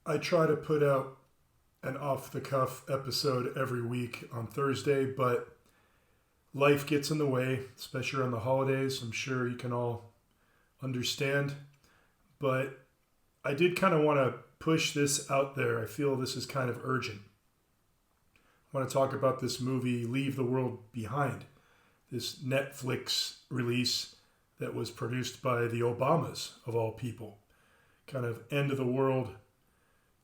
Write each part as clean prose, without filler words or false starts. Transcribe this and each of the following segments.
I try to put out an off the cuff episode every week on Thursday, but life gets in the way, especially around the holidays. I'm sure you can all understand. But I did kind of want to push this out there. I feel this is kind of urgent. I want to talk about this movie, Leave the World Behind, this Netflix release that was produced by the Obamas, of all people. Kind of end of the world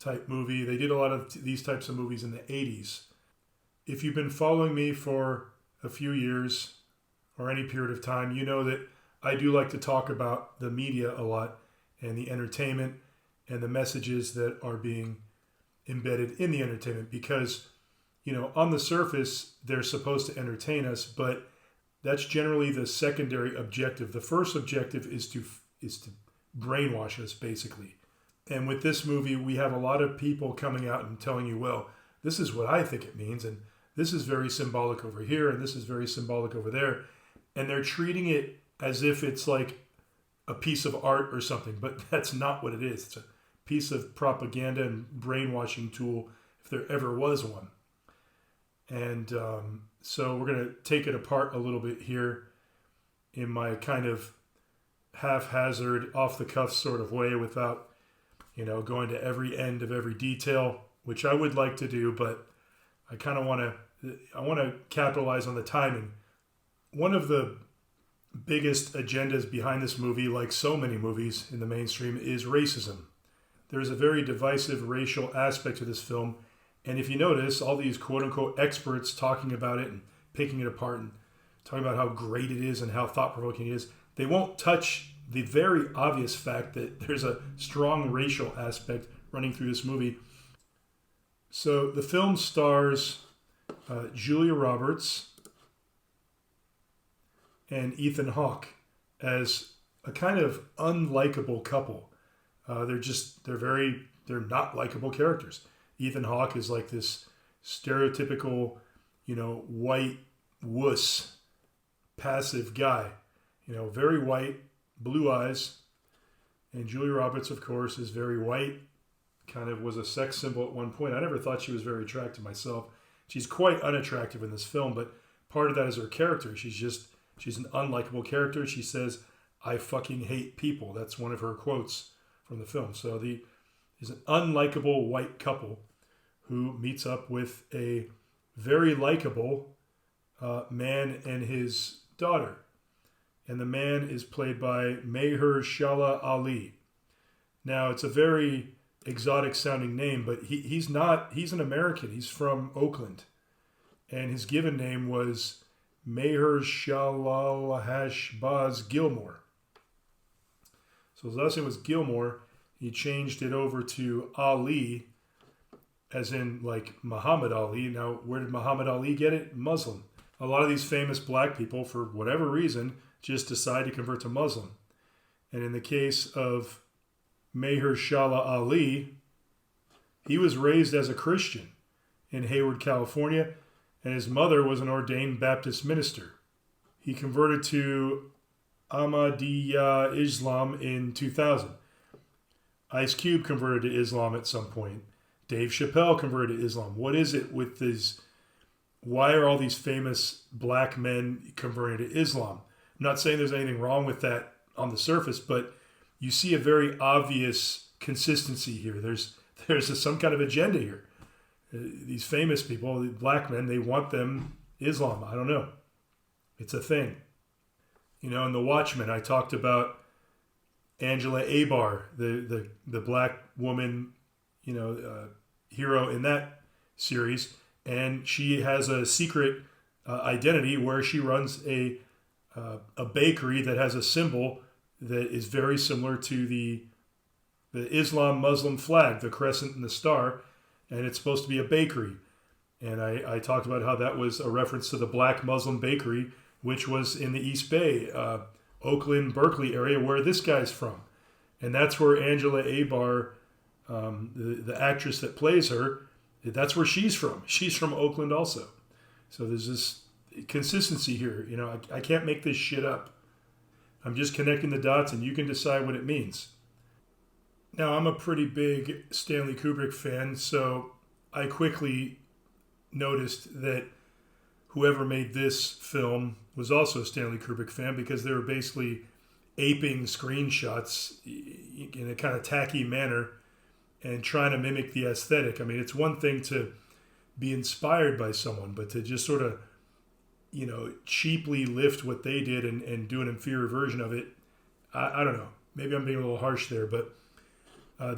type movie. They did a lot of these types of movies in the 80s. If you've been following me for a few years or any period of time, you know that I do like to talk about the media a lot and the entertainment and the messages that are being embedded in the entertainment because, on the surface, they're supposed to entertain us, but that's generally the secondary objective. The first objective is to brainwash us, basically. And with this movie, we have a lot of people coming out and telling you, well, this is what I think it means, and this is very symbolic over here, and this is very symbolic over there. And they're treating it as if it's like a piece of art or something, but that's not what it is. It's a piece of propaganda and brainwashing tool, if there ever was one. And so we're going to take it apart a little bit here in my kind of haphazard, off-the-cuff sort of way without, going to every end of every detail, which I would like to do, but I kind of want to capitalize on the timing. One of the biggest agendas behind this movie, like so many movies in the mainstream, is racism. There's a very divisive racial aspect to this film, and if you notice, all these quote-unquote experts talking about it and picking it apart and talking about how great it is and how thought-provoking it is, they won't touch the very obvious fact that there's a strong racial aspect running through this movie. So the film stars Julia Roberts and Ethan Hawke as a kind of unlikable couple. They're not likable characters. Ethan Hawke is like this stereotypical, white wuss, passive guy. Very white, blue eyes. And Julia Roberts, of course, is very white. Kind of was a sex symbol at one point. I never thought she was very attractive myself. She's quite unattractive in this film, but part of that is her character. She's an unlikable character. She says, "I fucking hate people." That's one of her quotes from the film. So is an unlikable white couple who meets up with a very likable man and his daughter. And the man is played by Mahershala Ali. Now, it's a very exotic sounding name, but he's an American. He's from Oakland. And his given name was Mahershala Hashbaz Gilmore. So his last name was Gilmore. He changed it over to Ali, as in like Muhammad Ali. Now, where did Muhammad Ali get it? Muslim. A lot of these famous black people, for whatever reason, just decide to convert to Muslim. And in the case of Mahershala Ali, he was raised as a Christian in Hayward, California, and his mother was an ordained Baptist minister. He converted to Ahmadiyya Islam in 2000. Ice Cube converted to Islam at some point. Dave Chappelle converted to Islam. What is it with these? Why are all these famous black men converting to Islam? I'm not saying there's anything wrong with that on the surface, but you see a very obvious consistency here. There's some kind of agenda here. These famous people, the black men, they want them Islam. I don't know. It's a thing. In The Watchmen, I talked about Angela Abar, the black woman, hero in that series, and she has a secret identity where she runs a bakery that has a symbol that is very similar to the Islam Muslim flag, the crescent and the star, and it's supposed to be a bakery. And I talked about how that was a reference to the Black Muslim Bakery, which was in the East Bay, Oakland, Berkeley area, where this guy's from. And that's where Angela Abar, the actress that plays her, that's where she's from. She's from Oakland also. So there's this consistency here. I can't make this shit up. I'm just connecting the dots, and you can decide what it means. Now, I'm a pretty big Stanley Kubrick fan, so I quickly noticed that whoever made this film was also a Stanley Kubrick fan because they were basically aping screenshots in a kind of tacky manner and trying to mimic the aesthetic. I mean, it's one thing to be inspired by someone, but to just sort of, cheaply lift what they did and do an inferior version of it, I don't know. Maybe I'm being a little harsh there, but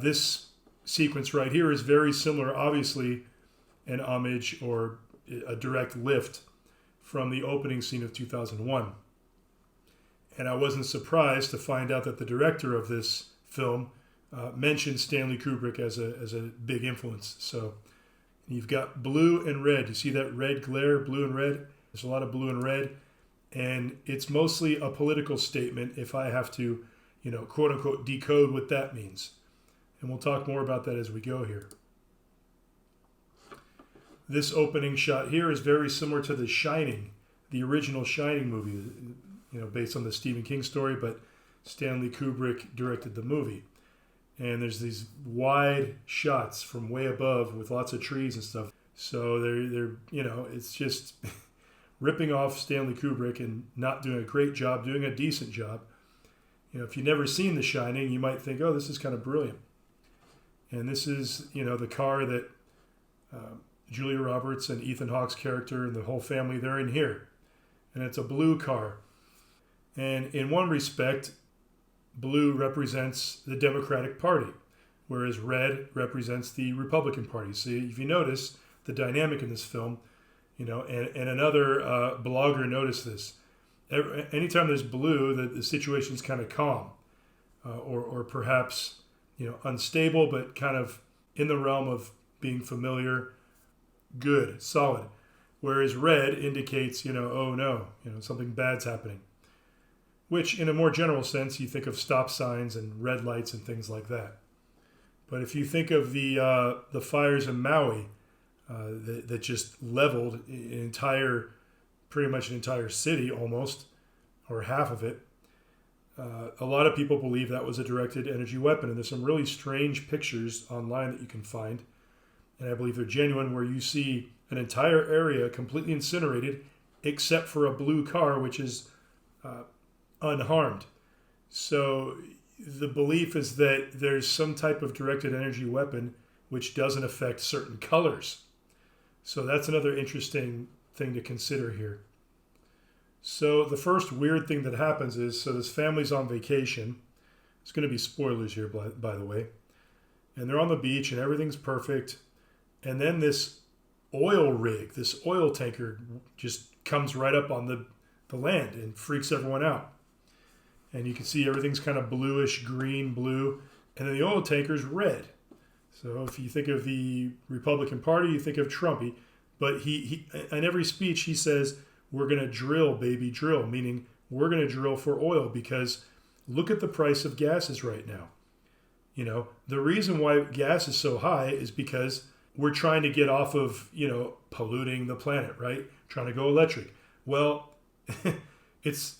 this sequence right here is very similar, obviously, an homage or a direct lift from the opening scene of 2001. And I wasn't surprised to find out that the director of this film mentioned Stanley Kubrick as a big influence. So you've got blue and red. You see that red glare, blue and red? There's a lot of blue and red. And it's mostly a political statement if I have to, quote unquote, decode what that means. And we'll talk more about that as we go here. This opening shot here is very similar to The Shining, the original Shining movie, based on the Stephen King story, but Stanley Kubrick directed the movie. And there's these wide shots from way above with lots of trees and stuff. So they're it's just ripping off Stanley Kubrick and not doing a great job, doing a decent job. If you've never seen The Shining, you might think, oh, this is kind of brilliant. And this is, the car that Julia Roberts and Ethan Hawke's character and the whole family, they're in here. And it's a blue car. And in one respect, blue represents the Democratic Party, whereas red represents the Republican Party. So if you notice the dynamic in this film, and another blogger noticed this. Anytime there's blue, the situation's kind of calm, or perhaps unstable, but kind of in the realm of being familiar, good, solid. Whereas red indicates, oh no, something bad's happening. Which, in a more general sense, you think of stop signs and red lights and things like that. But if you think of the fires in Maui that just leveled pretty much an entire city almost, or half of it, a lot of people believe that was a directed energy weapon. And there's some really strange pictures online that you can find, and I believe they're genuine, where you see an entire area completely incinerated except for a blue car, which is unharmed. So the belief is that there's some type of directed energy weapon which doesn't affect certain colors. So that's another interesting thing to consider here. So the first weird thing that happens is, so this family's on vacation. It's going to be spoilers here, by the way. And they're on the beach and everything's perfect. And then this oil rig, this oil tanker just comes right up on the land and freaks everyone out. And you can see everything's kind of bluish, green, blue. And then the oil tanker's red. So if you think of the Republican Party, you think of Trumpy. But he in every speech, he says, we're going to drill, baby, drill. Meaning, we're going to drill for oil because look at the price of gases right now. The reason why gas is so high is because we're trying to get off of, polluting the planet, right? Trying to go electric. Well, it's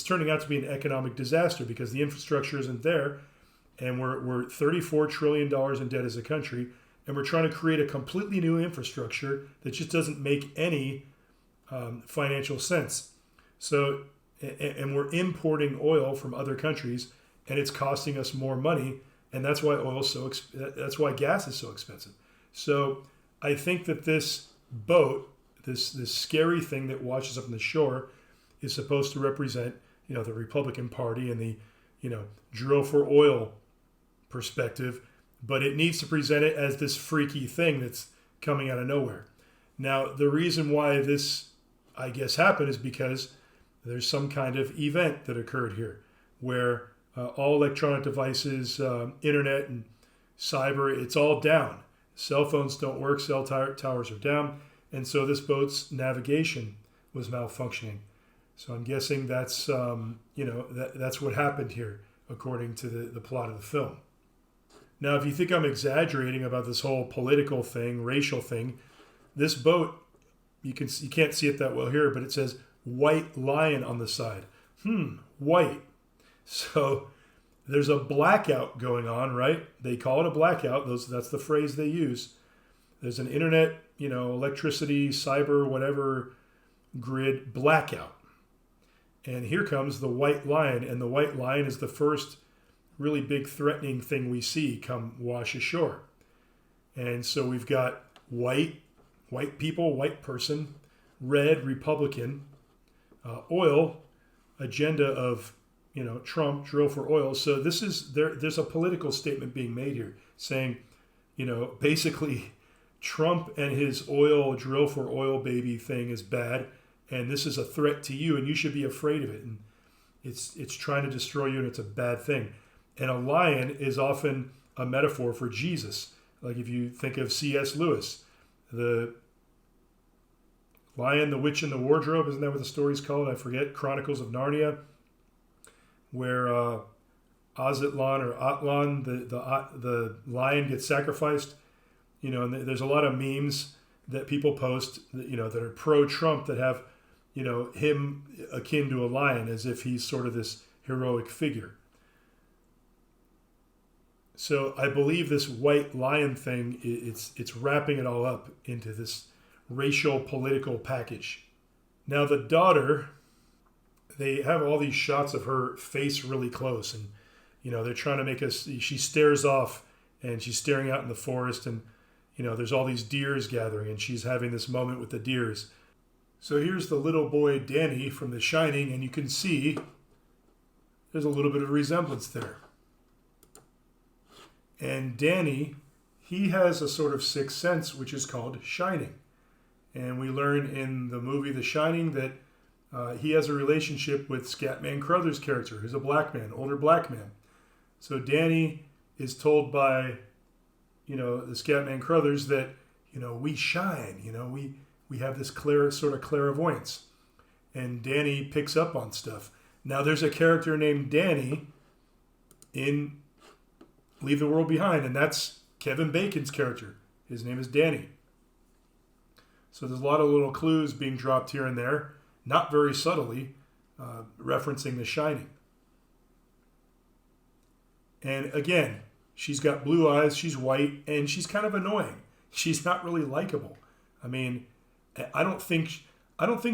turning out to be an economic disaster because the infrastructure isn't there, and we're $34 trillion in debt as a country, and we're trying to create a completely new infrastructure that just doesn't make any financial sense. So, and we're importing oil from other countries, and it's costing us more money, and that's why that's why gas is so expensive. So, I think that this boat, this scary thing that washes up on the shore, is supposed to represent, the Republican Party and the, drill for oil perspective, but it needs to present it as this freaky thing that's coming out of nowhere. Now, the reason why this, I guess, happened is because there's some kind of event that occurred here where all electronic devices, internet and cyber, it's all down. Cell phones don't work, cell towers are down, and so this boat's navigation was malfunctioning. So I'm guessing that's that's what happened here, according to the plot of the film. Now, if you think I'm exaggerating about this whole political thing, racial thing, this boat, you can't see it that well here, but it says White Lion on the side. White. So There's a blackout going on, right? They call it a blackout. That's the phrase they use. There's an internet, electricity, cyber, whatever grid blackout. And here comes the white lion. And the white lion is the first really big threatening thing we see come wash ashore. And so we've got white people, white person, red, Republican, oil, agenda of Trump, drill for oil. So there's a political statement being made here saying, basically Trump and his oil, drill for oil baby thing is bad. And this is a threat to you and you should be afraid of it. And it's trying to destroy you and it's a bad thing. And a lion is often a metaphor for Jesus. Like if you think of C.S. Lewis, the Lion, the Witch, and the Wardrobe, isn't that what the story's called? I forget. Chronicles of Narnia, where Aztlan or Atlan, the lion, gets sacrificed. And there's a lot of memes that people post, that are pro-Trump that have, him akin to a lion, as if he's sort of this heroic figure. So I believe this white lion thing, it's wrapping it all up into this racial political package. Now the daughter, they have all these shots of her face really close, and they're trying to make us. She stares off, and she's staring out in the forest, and there's all these deers gathering, and she's having this moment with the deers. So here's the little boy Danny from The Shining, and you can see there's a little bit of resemblance there. And Danny, he has a sort of sixth sense, which is called shining. And we learn in the movie The Shining that he has a relationship with Scatman Crothers' character, who's a black man, older black man. So Danny is told by, the Scatman Crothers that, we shine, we have this sort of clairvoyance. And Danny picks up on stuff. Now there's a character named Danny in Leave the World Behind, and that's Kevin Bacon's character. His name is Danny. So there's a lot of little clues being dropped here and there, not very subtly, referencing The Shining. And again, she's got blue eyes, she's white, and she's kind of annoying. She's not really likable. I mean, I don't think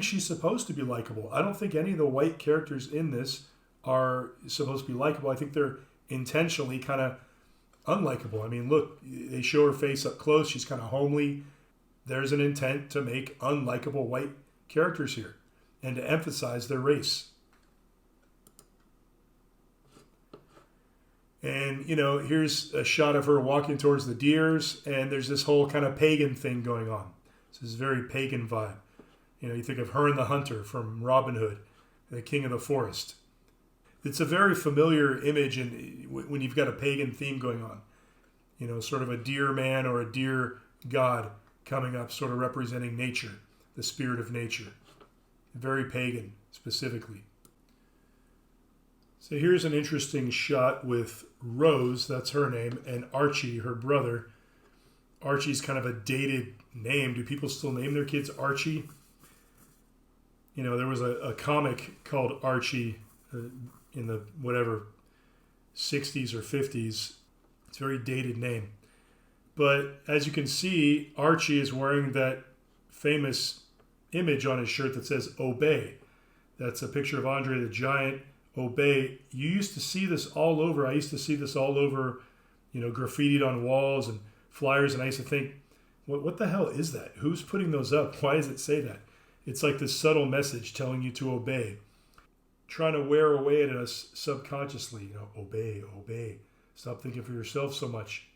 she's supposed to be likable. I don't think any of the white characters in this are supposed to be likable. I think they're intentionally kind of unlikable. I mean, look, they show her face up close. She's kind of homely. There's an intent to make unlikable white characters here and to emphasize their race. And, here's a shot of her walking towards the deers, and there's this whole kind of pagan thing going on. This is very pagan vibe. You think of her and the hunter from Robin Hood, the king of the forest. It's a very familiar image when you've got a pagan theme going on. Sort of a deer man or a deer god coming up, sort of representing nature, the spirit of nature. Very pagan, specifically. So here's an interesting shot with Rose, that's her name, and Archie, her brother. Archie's kind of a dated name. Do people still name their kids Archie? There was a comic called Archie in the 60s or 50s. It's a very dated name. But as you can see, Archie is wearing that famous image on his shirt that says obey. That's a picture of Andre the Giant, obey. You used to see this all over. I used to see this all over, graffitied on walls and flyers. And I used to think, what the hell is that? Who's putting those up? Why does it say that? It's like this subtle message telling you to obey. Trying to wear away at us subconsciously, obey, obey. Stop thinking for yourself so much.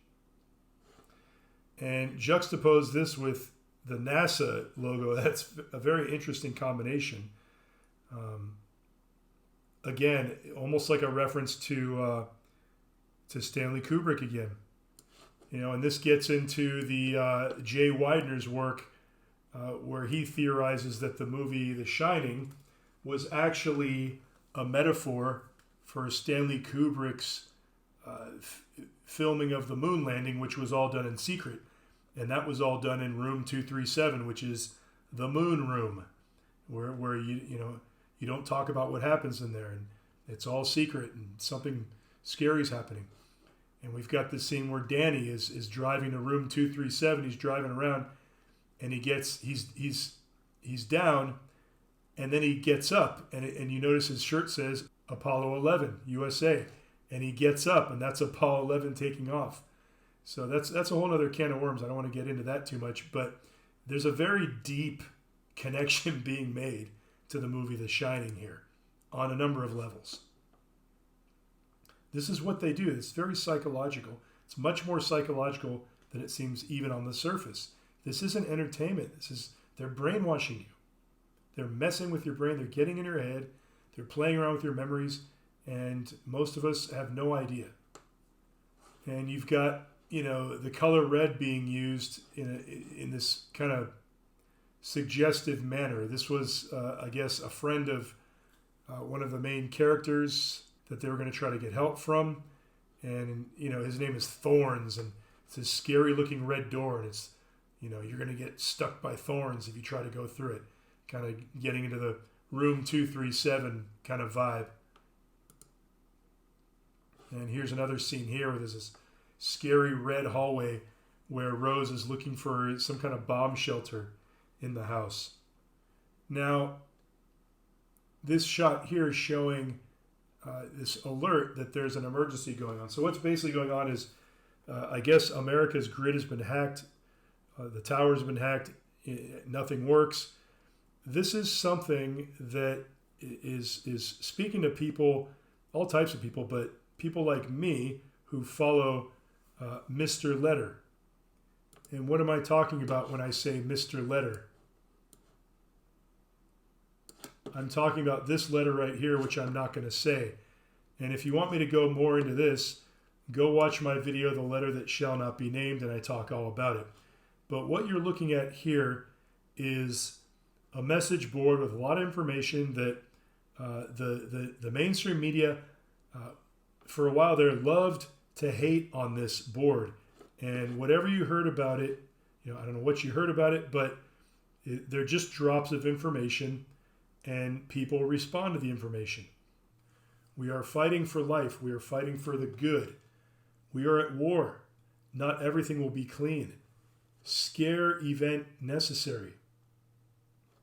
And juxtapose this with the NASA logo. That's a very interesting combination. Again, almost like a reference to Stanley Kubrick again. And this gets into the Jay Weidner's work where he theorizes that the movie The Shining was actually a metaphor for Stanley Kubrick's filming of the moon landing, which was all done in secret. And that was all done in room 237, which is the moon room, where you don't talk about what happens in there, and it's all secret, and something scary's happening. And we've got this scene where Danny is driving to room 237. He's driving around, and he's down, and then he gets up, and you notice his shirt says Apollo 11 USA, and he gets up, and that's Apollo 11 taking off. So that's a whole other can of worms. I don't want to get into that too much, but there's a very deep connection being made to the movie The Shining here on a number of levels. This is what they do. It's very psychological. It's much more psychological than it seems even on the surface. This isn't entertainment. They're brainwashing you. They're messing with your brain. They're getting in your head. They're playing around with your memories, and most of us have no idea. And you've got, the color red being used in this kind of suggestive manner. This was, I guess, a friend of one of the main characters that they were going to try to get help from. And, his name is Thorns, and it's this scary looking red door, and it's, you're going to get stuck by thorns if you try to go through it. Kind of getting into the room 237 kind of vibe. And here's another scene here where there's this scary red hallway where Rose is looking for some kind of bomb shelter in the house. Now, this shot here is showing this alert that there's an emergency going on. So what's basically going on is, I guess America's grid has been hacked. The tower's been hacked. Nothing works. This is something that is speaking to people, all types of people, but people like me who follow Mr. Letter. And what am I talking about when I say Mr. Letter? I'm talking about this letter right here, which I'm not going to say. And if you want me to go more into this, go watch my video, The Letter That Shall Not Be Named, and I talk all about it. But what you're looking at here is a message board with a lot of information that the mainstream media, for a while there, loved to hate on this board. And whatever you heard about it, I don't know what you heard about it, but they're just drops of information, and people respond to the information. We are fighting for life. We are fighting for the good. We are at war. Not everything will be clean. Scare event necessary.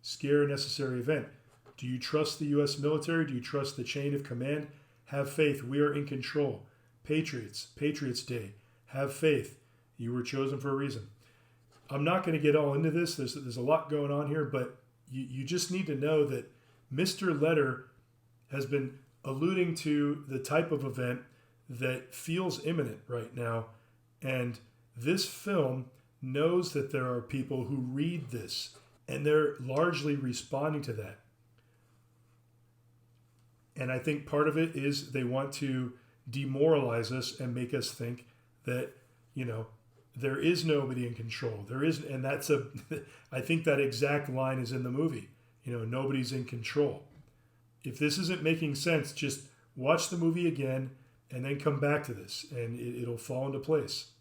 Scare necessary event. Do you trust the U.S. military? Do you trust the chain of command? Have faith. We are in control. Patriots. Patriots Day. Have faith. You were chosen for a reason. I'm not going to get all into this. There's a lot going on here, but you just need to know that Mr. Letter has been alluding to the type of event that feels imminent right now. And this film knows that there are people who read this, and they're largely responding to that. And I think part of it is they want to demoralize us and make us think that, there is nobody in control. There is, and I think that exact line is in the movie. Nobody's in control. If this isn't making sense, just watch the movie again and then come back to this, and it'll fall into place.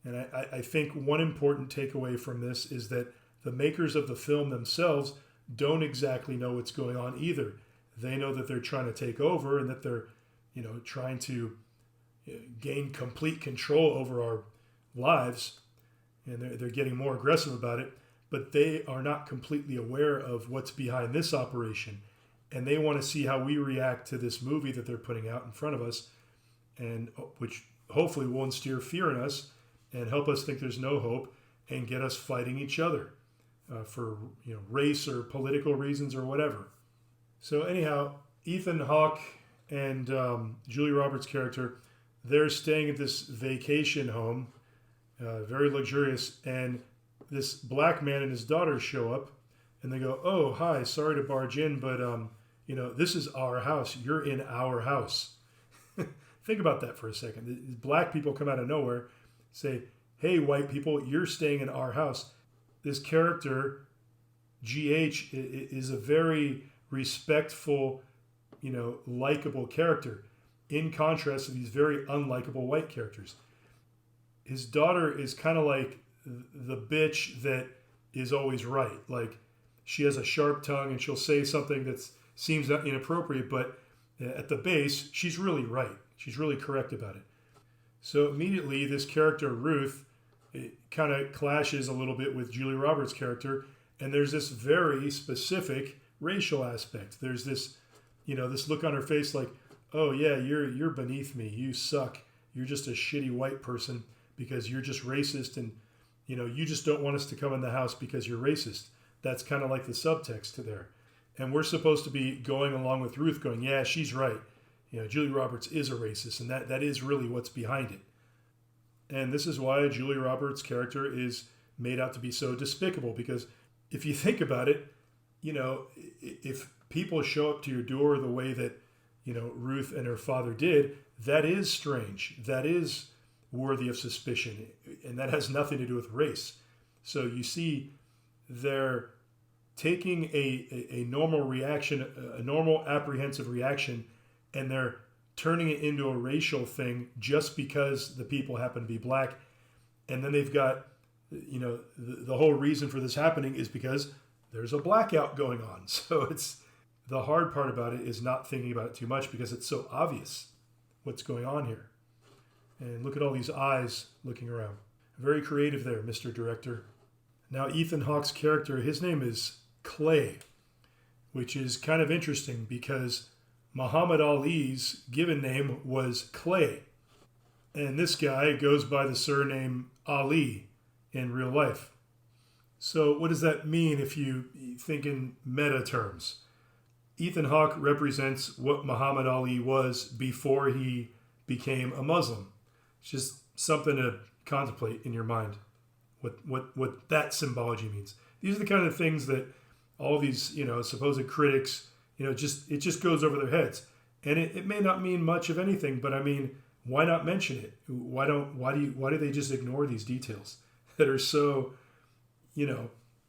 And I think one important takeaway from this is that the makers of the film themselves don't exactly know what's going on either. They know that they're trying to take over and that they're, trying to gain complete control over our lives, and they're getting more aggressive about it, but they are not completely aware of what's behind this operation, and they want to see how we react to this movie that they're putting out in front of us, and which hopefully will instill fear in us and help us think there's no hope and get us fighting each other for race or political reasons or whatever. So anyhow, Ethan Hawke and Julia Roberts' character, they're staying at this vacation home, very luxurious, and this black man and his daughter show up, and they go, "Oh, hi, sorry to barge in, but this is our house. You're in our house." Think about that for a second. The black people come out of nowhere, say, "Hey, white people, you're staying in our house." This character, GH, is a very respectful, likable character, in contrast to these very unlikable white characters. His daughter is kind of like the bitch that is always right. Like, she has a sharp tongue and she'll say something that seems inappropriate, but at the base, she's really right. She's really correct about it. So immediately, this character, Ruth, it kind of clashes a little bit with Julia Roberts' character. And there's this very specific racial aspect. There's this, this look on her face like, oh yeah, you're beneath me. You suck. You're just a shitty white person because you're just racist, and you just don't want us to come in the house because you're racist. That's kind of like the subtext to there. And we're supposed to be going along with Ruth going, yeah, she's right. Julia Roberts is a racist, and that is really what's behind it. And this is why Julia Roberts' character is made out to be so despicable, because if you think about it, if people show up to your door the way that, Ruth and her father did, that is strange. That is worthy of suspicion. And that has nothing to do with race. So you see, they're taking a normal reaction, a normal apprehensive reaction, and they're turning it into a racial thing just because the people happen to be black. And then they've got, the whole reason for this happening is because there's a blackout going on. So it's the hard part about it is not thinking about it too much because it's so obvious what's going on here. And look at all these eyes looking around. Very creative there, Mr. Director. Now, Ethan Hawke's character, his name is Clay, which is kind of interesting because Muhammad Ali's given name was Clay. And this guy goes by the surname Ali in real life. So what does that mean if you think in meta terms? Ethan Hawke represents what Muhammad Ali was before he became a Muslim. It's just something to contemplate in your mind, what that symbology means. These are the kind of things that all these, supposed critics, it just goes over their heads. And it may not mean much of anything, but I mean, why not mention it? Why do they just ignore these details that are so,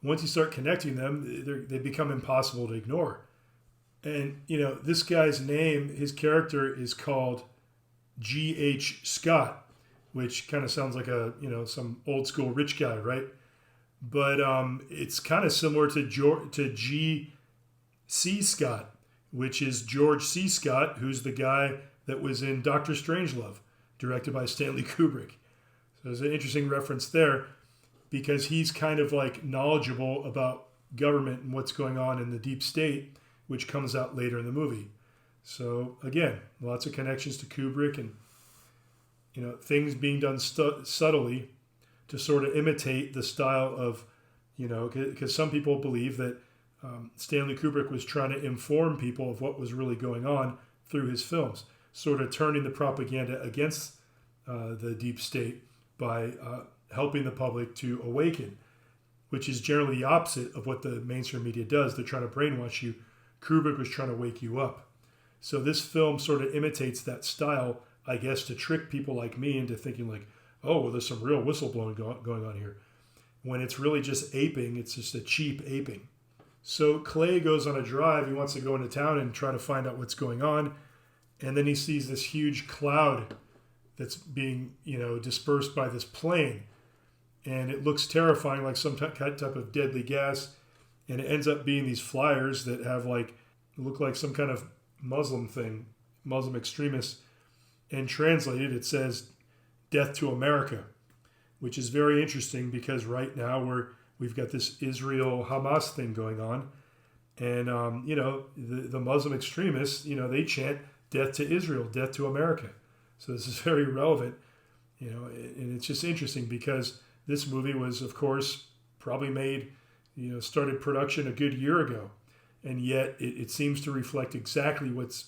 once you start connecting them, they become impossible to ignore. And, this guy's name, his character is called G.H. Scott, which kind of sounds like some old school rich guy, right? But it's kind of similar to G.C. Scott, which is George C. Scott, who's the guy that was in Dr. Strangelove, directed by Stanley Kubrick. So there's an interesting reference there because he's kind of like knowledgeable about government and what's going on in the deep state, which comes out later in the movie. So again, lots of connections to Kubrick and things being done subtly to sort of imitate the style of, because some people believe that Stanley Kubrick was trying to inform people of what was really going on through his films, sort of turning the propaganda against the deep state by helping the public to awaken, which is generally the opposite of what the mainstream media does. They're trying to brainwash you. Kubrick was trying to wake you up. So this film sort of imitates that style, I guess, to trick people like me into thinking like, oh, well, there's some real whistleblowing going on here. When it's really just aping, it's just a cheap aping. So Clay goes on a drive. He wants to go into town and try to find out what's going on. And then he sees this huge cloud that's being, dispersed by this plane. And it looks terrifying, like some type of deadly gas. And it ends up being these flyers that have look like some kind of Muslim thing, Muslim extremists. And translated, it says, "Death to America," which is very interesting because right now we've got this Israel-Hamas thing going on. And, the Muslim extremists, they chant "Death to Israel, death to America." So this is very relevant, and it's just interesting because this movie was, of course, probably made, started production a good year ago. And yet it seems to reflect exactly what's,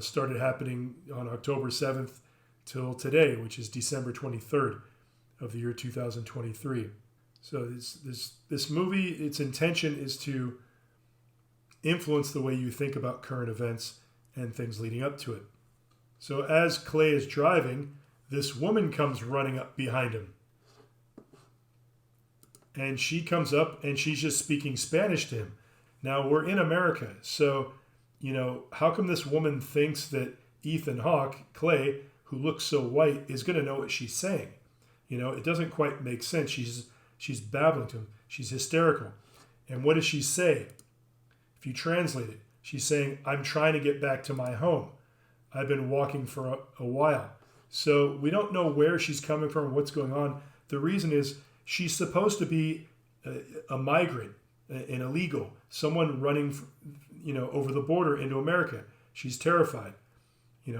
started happening on October 7th till today, which is December 23rd of the year 2023. So this movie, its intention is to influence the way you think about current events and things leading up to it. So as Clay is driving, this woman comes running up behind him. And she comes up and she's just speaking Spanish to him. Now, we're in America, so, how come this woman thinks that Ethan Hawke, Clay, who looks so white, is going to know what she's saying? It doesn't quite make sense. She's babbling to him. She's hysterical. And what does she say? If you translate it, she's saying, "I'm trying to get back to my home." I've been walking for a while. So we don't know where she's coming from or what's going on. The reason is she's supposed to be a migrant, an illegal, someone running, over the border into America. She's terrified.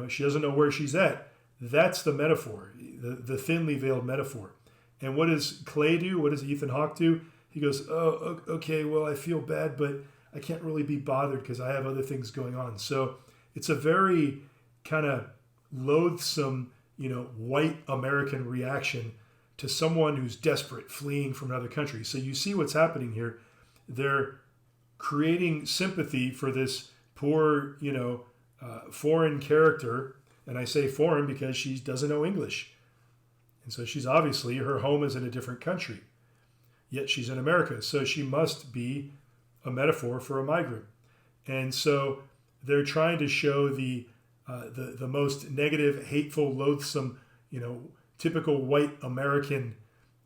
She doesn't know where she's at. That's the metaphor, the thinly veiled metaphor. And what does Clay do? What does Ethan Hawke do? He goes, oh, okay, well, I feel bad, but I can't really be bothered because I have other things going on. So it's a very kind of loathsome, white American reaction to someone who's desperate, fleeing from another country. So you see what's happening here. They're creating sympathy for this poor, foreign character. And I say foreign because she doesn't know English. And so she's obviously, her home is in a different country. Yet she's in America. So she must be a metaphor for a migrant. And so they're trying to show the most negative, hateful, loathsome, typical white American,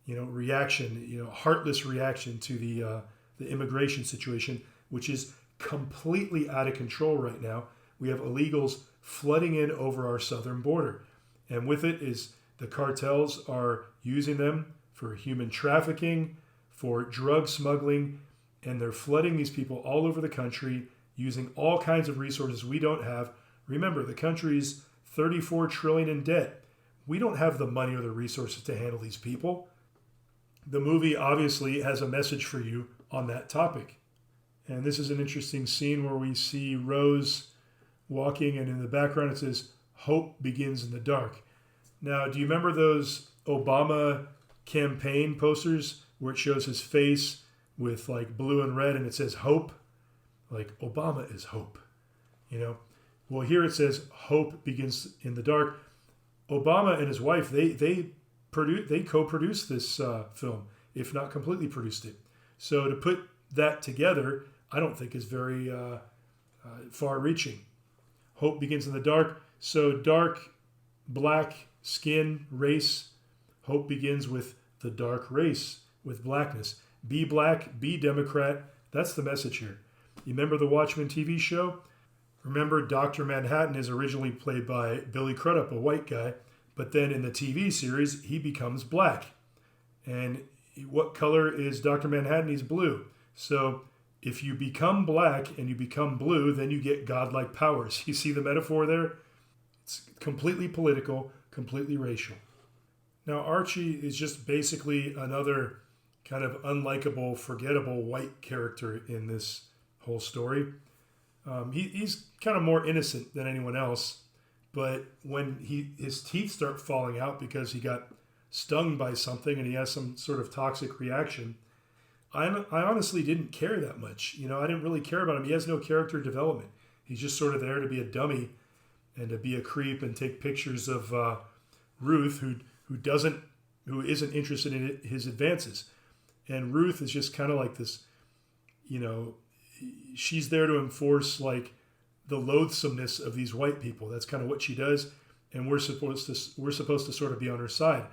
reaction, heartless reaction to the immigration situation, which is completely out of control right now. We have illegals flooding in over our southern border. And with it is the cartels are using them for human trafficking, for drug smuggling, and they're flooding these people all over the country using all kinds of resources we don't have. Remember, the country's $34 trillion in debt. We don't have the money or the resources to handle these people. The movie obviously has a message for you on that topic. And this is an interesting scene where we see Rose walking, and in the background it says, "Hope begins in the dark." Now, do you remember those Obama campaign posters where it shows his face with like blue and red and it says hope? Like, Obama is hope, Well, here it says hope begins in the dark. Obama and his wife, they co-produced this film, if not completely produced it. So to put that together, I don't think is very far-reaching. Hope begins in the dark. So dark, black skin, race. Hope begins with the dark race, with blackness. Be black, be Democrat. That's the message here. You remember the Watchmen TV show? Remember, Dr. Manhattan is originally played by Billy Crudup, a white guy, but then in the TV series, he becomes black. And what color is Dr. Manhattan? He's blue. So if you become black and you become blue, then you get godlike powers. You see the metaphor there? It's completely political, completely racial. Now, Archie is just basically another kind of unlikable, forgettable white character in this whole story. He's kind of more innocent than anyone else, but when his teeth start falling out because he got stung by something and he has some sort of toxic reaction, I honestly didn't care that much. I didn't really care about him. He has no character development. He's just sort of there to be a dummy and to be a creep and take pictures of Ruth, who isn't interested in his advances. And Ruth is just kind of like this, she's there to enforce like the loathsomeness of these white people. That's kind of what she does, and we're supposed to sort of be on her side.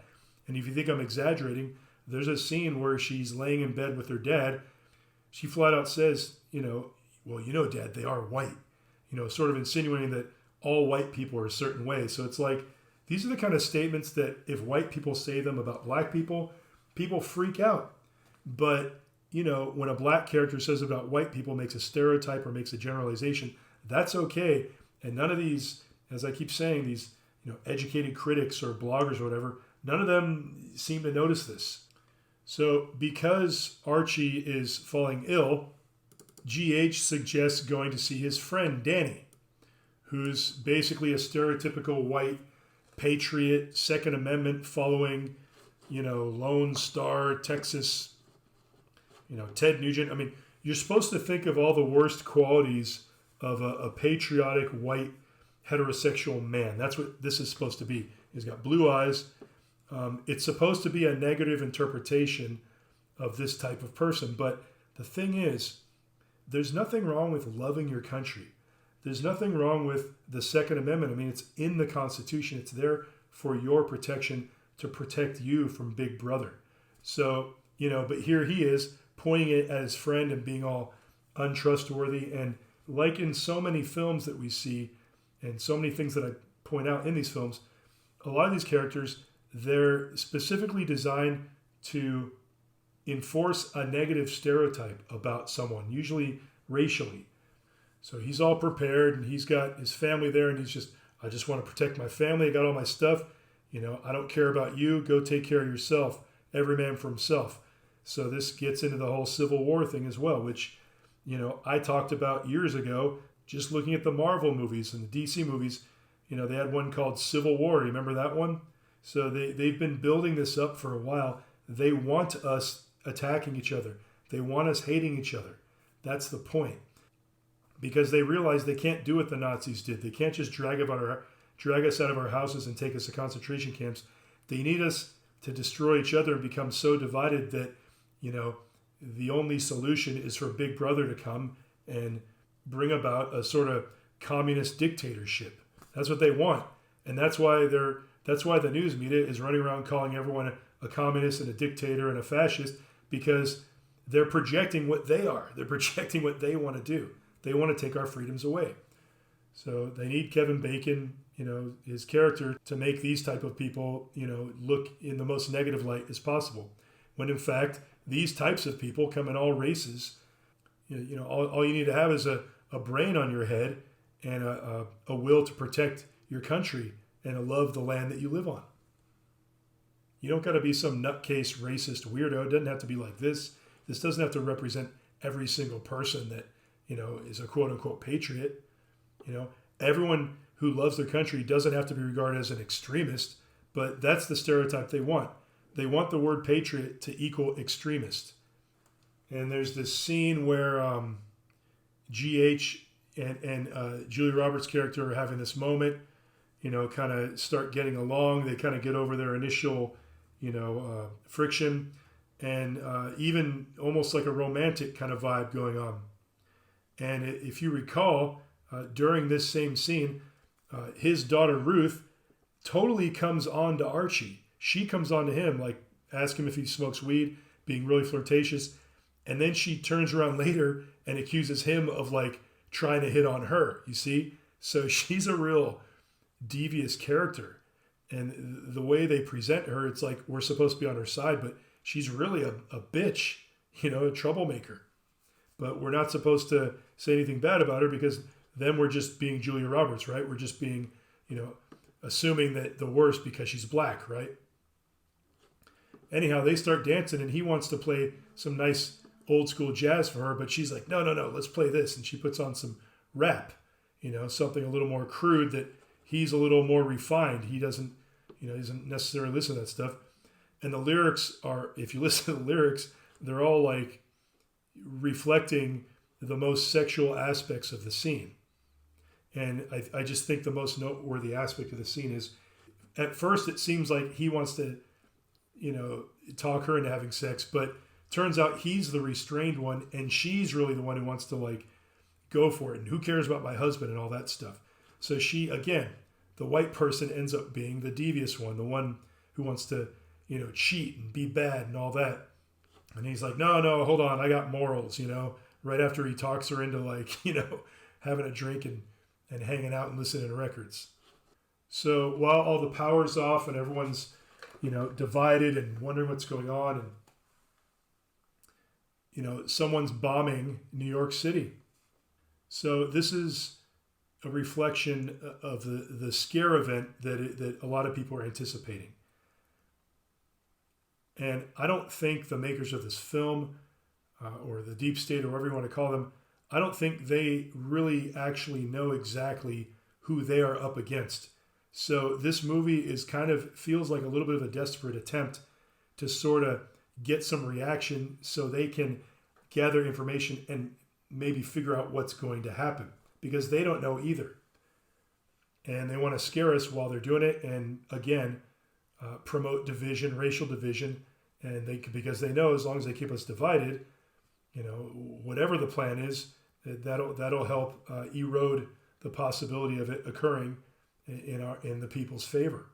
And if you think I'm exaggerating, there's a scene where she's laying in bed with her dad. She flat out says, well, Dad, they are white. Sort of insinuating that all white people are a certain way. So it's like, these are the kind of statements that if white people say them about black people, people freak out. But, when a black character says about white people, makes a stereotype or makes a generalization, that's okay. And none of these, as I keep saying, these, educated critics or bloggers or whatever, none of them seem to notice this. So because Archie is falling ill, GH suggests going to see his friend Danny, who's basically a stereotypical white patriot, Second Amendment following, Lone Star, Texas, Ted Nugent. I mean, you're supposed to think of all the worst qualities of a patriotic, white, heterosexual man. That's what this is supposed to be. He's got blue eyes. It's supposed to be a negative interpretation of this type of person. But the thing is, there's nothing wrong with loving your country. There's nothing wrong with the Second Amendment. I mean, it's in the Constitution. It's there for your protection, to protect you from Big Brother. So, but here he is pointing it at his friend and being all untrustworthy. And like in so many films that we see, and so many things that I point out in these films, a lot of these characters, they're specifically designed to enforce a negative stereotype about someone, usually racially. So he's all prepared and he's got his family there and I just want to protect my family. I got all my stuff. I don't care about you. Go take care of yourself. Every man for himself. So this gets into the whole Civil War thing as well, which, I talked about years ago, just looking at the Marvel movies and the DC movies. They had one called Civil War. Remember that one? So they've been building this up for a while. They want us attacking each other. They want us hating each other. That's the point. Because they realize they can't do what the Nazis did. They can't just drag us out of our houses and take us to concentration camps. They need us to destroy each other and become so divided that, the only solution is for Big Brother to come and bring about a sort of communist dictatorship. That's what they want. And that's why the news media is running around calling everyone a communist and a dictator and a fascist, because they're projecting what they are. They're projecting what they want to do. They want to take our freedoms away. So they need Kevin Bacon, his character, to make these type of people, look in the most negative light as possible. When in fact, these types of people come in all races. All you need to have is a brain on your head and a will to protect your country and to love the land that you live on. You don't got to be some nutcase racist weirdo. It doesn't have to be like this. This doesn't have to represent every single person that, is a quote unquote patriot. Everyone who loves their country doesn't have to be regarded as an extremist, but that's the stereotype they want. They want the word patriot to equal extremist. And there's this scene where GH and Julia Roberts' character are having this moment, kind of start getting along. They kind of get over their initial, friction, and even almost like a romantic kind of vibe going on. And if you recall, during this same scene, his daughter Ruth totally comes on to Archie. She comes on to him, like ask him if he smokes weed, being really flirtatious. And then she turns around later and accuses him of like trying to hit on her, you see? So she's a real devious character. And the way they present her, it's like we're supposed to be on her side, but she's really a bitch, a troublemaker. But we're not supposed to say anything bad about her, because then we're just being Julia Roberts, right? We're just being, assuming that the worst because she's black, right? Anyhow, they start dancing and he wants to play some nice old school jazz for her, but she's like, no, let's play this. And she puts on some rap, something a little more crude that he's a little more refined. He doesn't necessarily listen to that stuff. And the lyrics are, if you listen to the lyrics, they're all like reflecting the most sexual aspects of the scene. And I just think the most noteworthy aspect of the scene is, at first it seems like he wants to, talk her into having sex, but turns out he's the restrained one and she's really the one who wants to like go for it. And who cares about my husband and all that stuff? So she, again, the white person ends up being the devious one, the one who wants to, cheat and be bad and all that. And he's like, no, hold on, I got morals, right after he talks her into like, having a drink and hanging out and listening to records. So while all the power's off and everyone's, divided and wondering what's going on, and, someone's bombing New York City. So this is a reflection of the scare event that a lot of people are anticipating. And I don't think the makers of this film, or the deep state, or whatever you want to call them, I don't think they really actually know exactly who they are up against. So this movie feels like a little bit of a desperate attempt to sort of get some reaction so they can gather information and maybe figure out what's going to happen, because they don't know either. And they want to scare us while they're doing it, and again, promote division, racial division, and because they know as long as they keep us divided, whatever the plan is, that'll help erode the possibility of it occurring in the people's favor.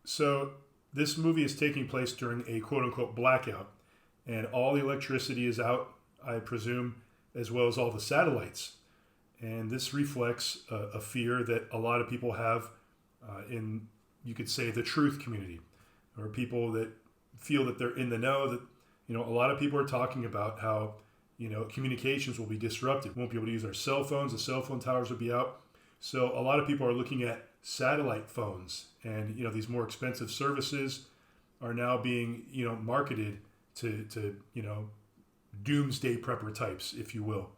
So this movie is taking place during a quote unquote blackout, and all the electricity is out, I presume, as well as all the satellites. And this reflects a fear that a lot of people have in, you could say, the truth community, or people that feel that they're in the know. That, you know, a lot of people are talking about how, you know, communications will be disrupted. We won't be able to use our cell phones. The cell phone towers will be out. So a lot of people are looking at satellite phones, and, you know, these more expensive services are now being, you know, marketed to you know, doomsday prepper types, if you will.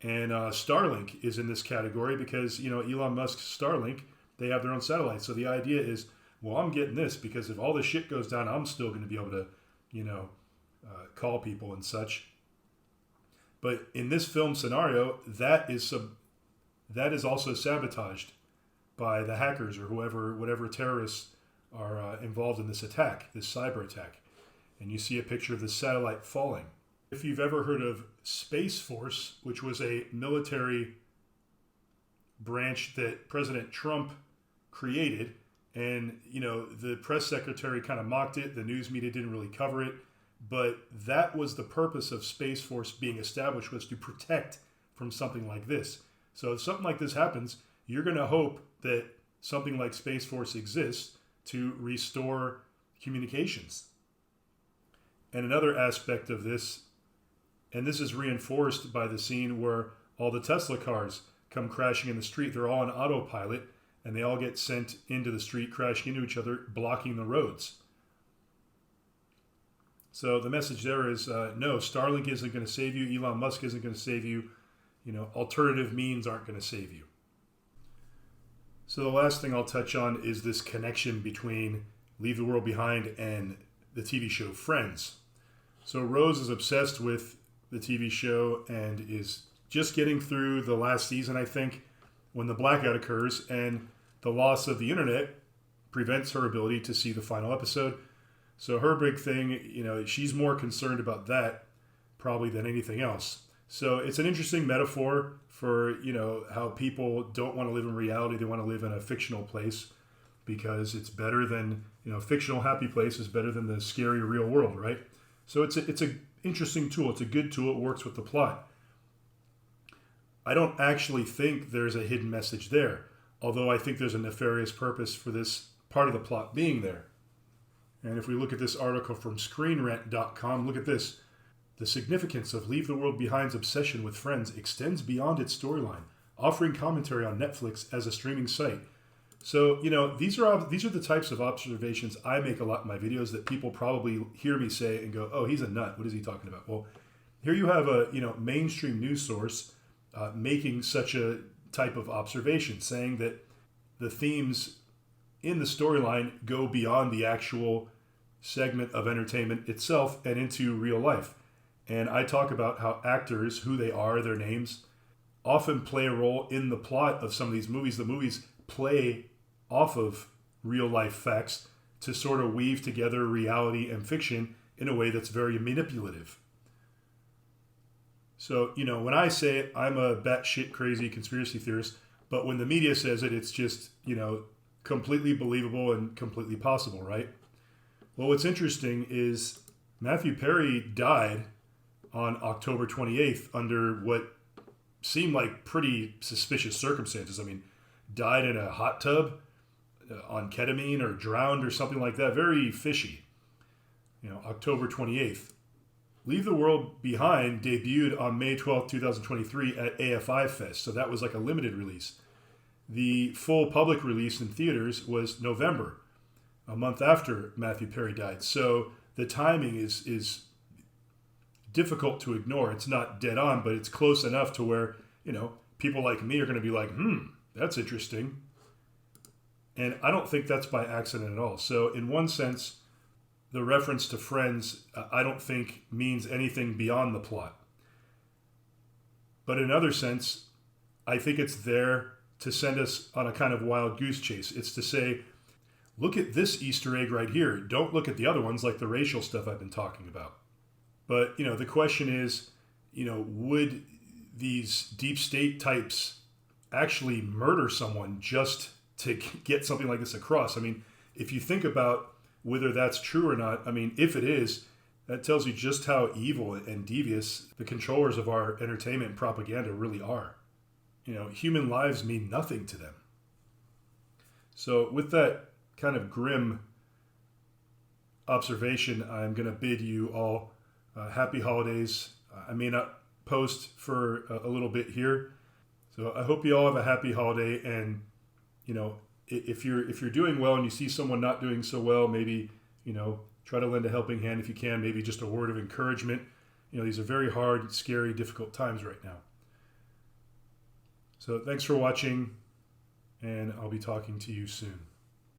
And Starlink is in this category because, you know, Elon Musk's Starlink, they have their own satellites. So the idea is, well, I'm getting this because if all this shit goes down, I'm still going to be able to, you know, call people and such. But in this film scenario, that is also sabotaged by the hackers or whatever terrorists are involved in this attack, this cyber attack. And you see a picture of the satellite falling. If you've ever heard of Space Force, which was a military branch that President Trump created, and, you know, the press secretary kind of mocked it, the news media didn't really cover it, but that was the purpose of Space Force being established, was to protect from something like this. So if something like this happens, you're going to hope that something like Space Force exists to restore communications. And another aspect of this, and this is reinforced by the scene where all the Tesla cars come crashing in the street. They're all on autopilot, and they all get sent into the street, crashing into each other, blocking the roads. So the message there is, no, Starlink isn't going to save you. Elon Musk isn't going to save you. You know, alternative means aren't going to save you. So the last thing I'll touch on is this connection between Leave the World Behind and the TV show Friends. So Rose is obsessed with the TV show and is just getting through the last season, I think, when the blackout occurs, and the loss of the internet prevents her ability to see the final episode. So her big thing, you know, she's more concerned about that probably than anything else. So it's an interesting metaphor for, you know, how people don't want to live in reality. They want to live in a fictional place because it's better than, you know, fictional happy place is better than the scary real world, right? So it's a interesting tool. It's a good tool. It works with the plot. I don't actually think there's a hidden message there, although I think there's a nefarious purpose for this part of the plot being there. And if we look at this article from ScreenRant.com, look at this. The significance of Leave the World Behind's obsession with Friends extends beyond its storyline, offering commentary on Netflix as a streaming site. So, you know, these are the types of observations I make a lot in my videos that people probably hear me say and go, oh, he's a nut. What is he talking about? Well, here you have a, you know, mainstream news source making such a type of observation, saying that the themes in the storyline go beyond the actual segment of entertainment itself and into real life. And I talk about how actors, who they are, their names, often play a role in the plot of some of these movies. The movies play off of real life facts to sort of weave together reality and fiction in a way that's very manipulative. So, you know, when I say it, I'm a batshit crazy conspiracy theorist, but when the media says it, it's just, you know, completely believable and completely possible, right? Well, what's interesting is Matthew Perry died on October 28th under what seemed like pretty suspicious circumstances. I mean, died in a hot tub on ketamine or drowned or something like that. Very fishy. You know, October 28th. Leave the World Behind debuted on May 12th, 2023 at AFI Fest. So that was like a limited release. The full public release in theaters was November, a month after Matthew Perry died. So the timing is difficult to ignore. It's not dead on, but it's close enough to where, you know, people like me are going to be like, that's interesting. And I don't think that's by accident at all. So in one sense, the reference to Friends, I don't think means anything beyond the plot. But in another sense, I think it's there to send us on a kind of wild goose chase. It's to say, look at this Easter egg right here. Don't look at the other ones like the racial stuff I've been talking about. But, you know, the question is, you know, would these deep state types actually murder someone just to get something like this across? I mean, if you think about whether that's true or not, I mean, if it is, that tells you just how evil and devious the controllers of our entertainment and propaganda really are. human lives mean nothing to them. So with that kind of grim observation, I'm going to bid you all happy holidays. I may not post for a little bit here, so I hope you all have a happy holiday. And if you're doing well and you see someone not doing so well, maybe try to lend a helping hand if you can. Maybe just a word of encouragement. These are very hard, scary, difficult times right now. So thanks for watching, and I'll be talking to you soon.